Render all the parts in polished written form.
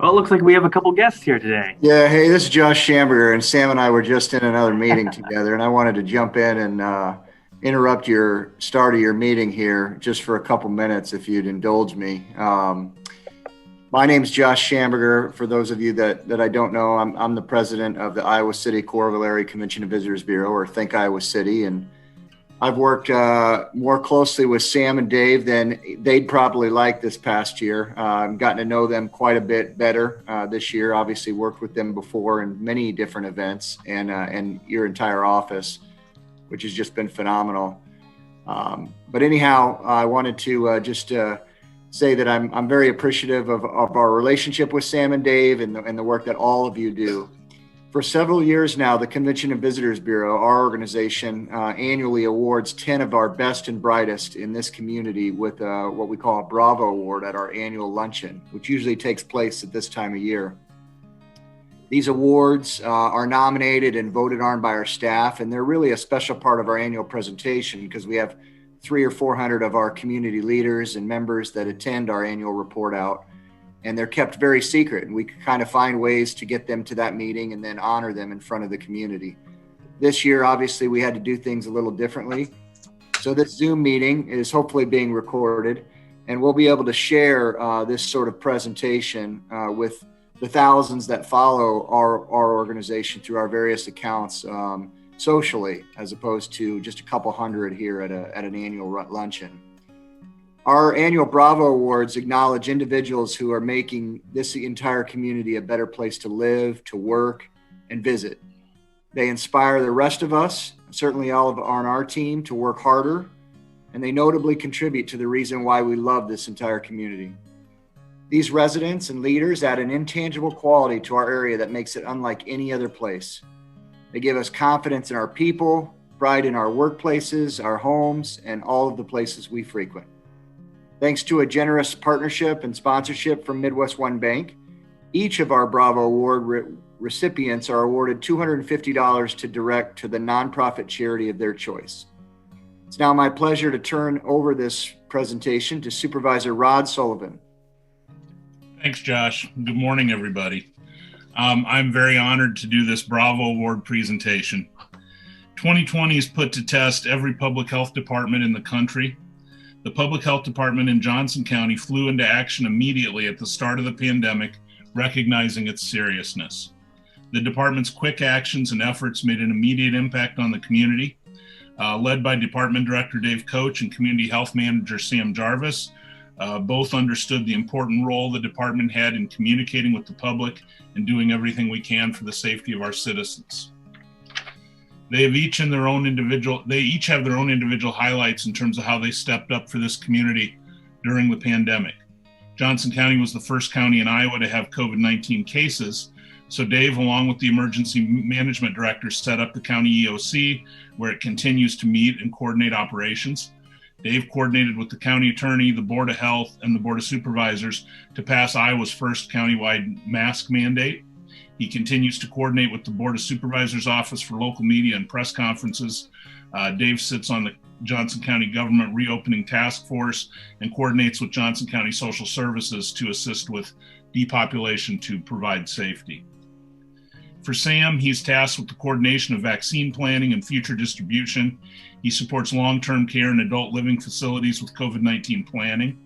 Well, it looks like we have a couple guests here today. Yeah, hey, this is Josh Schamberger, and Sam and I were just in another meeting together, and I wanted to jump in and interrupt your start of your meeting here just for a couple minutes, if you'd indulge me. My name's Josh Schamberger. For those of you that I don't know, I'm the president of the Iowa City Corvallis Area Convention and Visitors Bureau, or Think Iowa City, and I've worked more closely with Sam and Dave than they'd probably like this past year. I've gotten to know them quite a bit better this year. Obviously, worked with them before in many different events, and your entire office, which has just been phenomenal. But anyhow, I wanted to just say that I'm very appreciative of our relationship with Sam and Dave and the work that all of you do. For several years now, the Convention and Visitors Bureau, our organization, annually awards 10 of our best and brightest in this community with what we call a Bravo Award at our annual luncheon, which usually takes place at this time of year. These awards are nominated and voted on by our staff, and they're really a special part of our annual presentation because we have 300 or 400 of our community leaders and members that attend our annual report out. And they're kept very secret, and we kind of find ways to get them to that meeting and then honor them in front of the community. This year, obviously, we had to do things a little differently. So this Zoom meeting is hopefully being recorded, and we'll be able to share this sort of presentation with the thousands that follow our organization through our various accounts socially, as opposed to just a couple hundred here at an annual luncheon. Our annual Bravo Awards acknowledge individuals who are making this entire community a better place to live, to work, and visit. They inspire the rest of us, certainly all of on our team, to work harder, and they notably contribute to the reason why we love this entire community. These residents and leaders add an intangible quality to our area that makes it unlike any other place. They give us confidence in our people, pride in our workplaces, our homes, and all of the places we frequent. Thanks to a generous partnership and sponsorship from Midwest One Bank, each of our Bravo Award recipients are awarded $250 to direct to the nonprofit charity of their choice. It's now my pleasure to turn over this presentation to Supervisor Rod Sullivan. Thanks, Josh. Good morning, everybody. I'm very honored to do this Bravo Award presentation. 2020 has put to test every public health department in the country. The Public Health Department in Johnson County flew into action immediately at the start of the pandemic, recognizing its seriousness. The department's quick actions and efforts made an immediate impact on the community. Led by Department Director Dave Koch and Community Health Manager Sam Jarvis, both understood the important role the department had in communicating with the public and doing everything we can for the safety of our citizens. They each have their own individual highlights in terms of how they stepped up for this community during the pandemic. Johnson County was the first county in Iowa to have COVID-19 cases. So Dave, along with the emergency management director, set up the county EOC, where it continues to meet and coordinate operations. Dave coordinated with the county attorney, the Board of Health, and the Board of Supervisors to pass Iowa's first countywide mask mandate. He continues to coordinate with the Board of Supervisors Office for local media and press conferences. Dave sits on the Johnson County Government Reopening Task Force and coordinates with Johnson County Social Services to assist with depopulation to provide safety. For Sam, he's tasked with the coordination of vaccine planning and future distribution. He supports long-term care and adult living facilities with COVID-19 planning.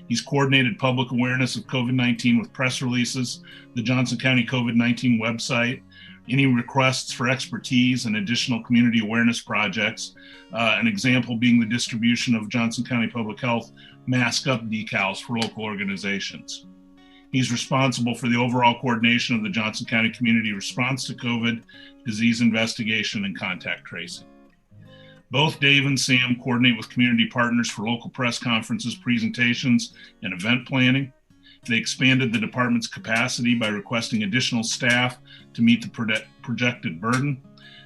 He's coordinated public awareness of COVID-19 with press releases, the Johnson County COVID-19 website, any requests for expertise and additional community awareness projects, an example being the distribution of Johnson County Public Health Mask Up decals for local organizations. He's responsible for the overall coordination of the Johnson County community response to COVID, disease investigation, and contact tracing. Both Dave and Sam coordinate with community partners for local press conferences, presentations, and event planning. They expanded the department's capacity by requesting additional staff to meet the projected burden.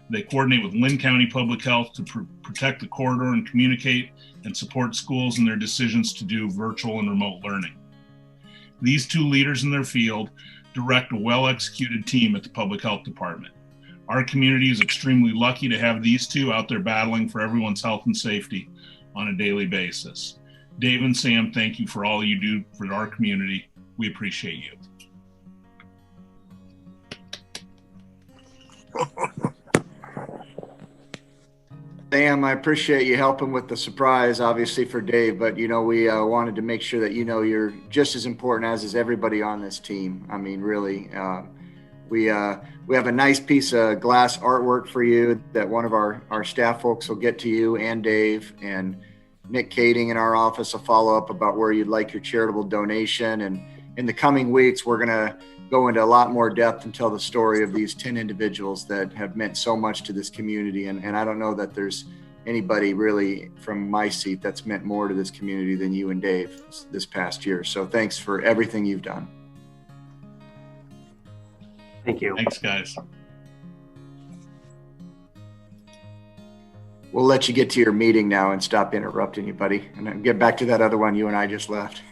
They coordinate with Lynn County Public Health to protect the corridor and communicate and support schools in their decisions to do virtual and remote learning. These two leaders in their field direct a well-executed team at the Public Health Department. Our community is extremely lucky to have these two out there battling for everyone's health and safety on a daily basis. Dave and Sam, thank you for all you do for our community. We appreciate you. Sam, I appreciate you helping with the surprise, obviously for Dave, but we wanted to make sure that you're just as important as is everybody on this team. I mean, really, we have a nice piece of glass artwork for you that one of our staff folks will get to you and Dave, and Nick Kading in our office will follow up about where you'd like your charitable donation. And in the coming weeks, we're going to go into a lot more depth and tell the story of these 10 individuals that have meant so much to this community. And I don't know that there's anybody really from my seat that's meant more to this community than you and Dave this past year. So thanks for everything you've done. Thank you. Thanks, guys. We'll let you get to your meeting now and stop interrupting you, buddy, and then get back to that other one you and I just left.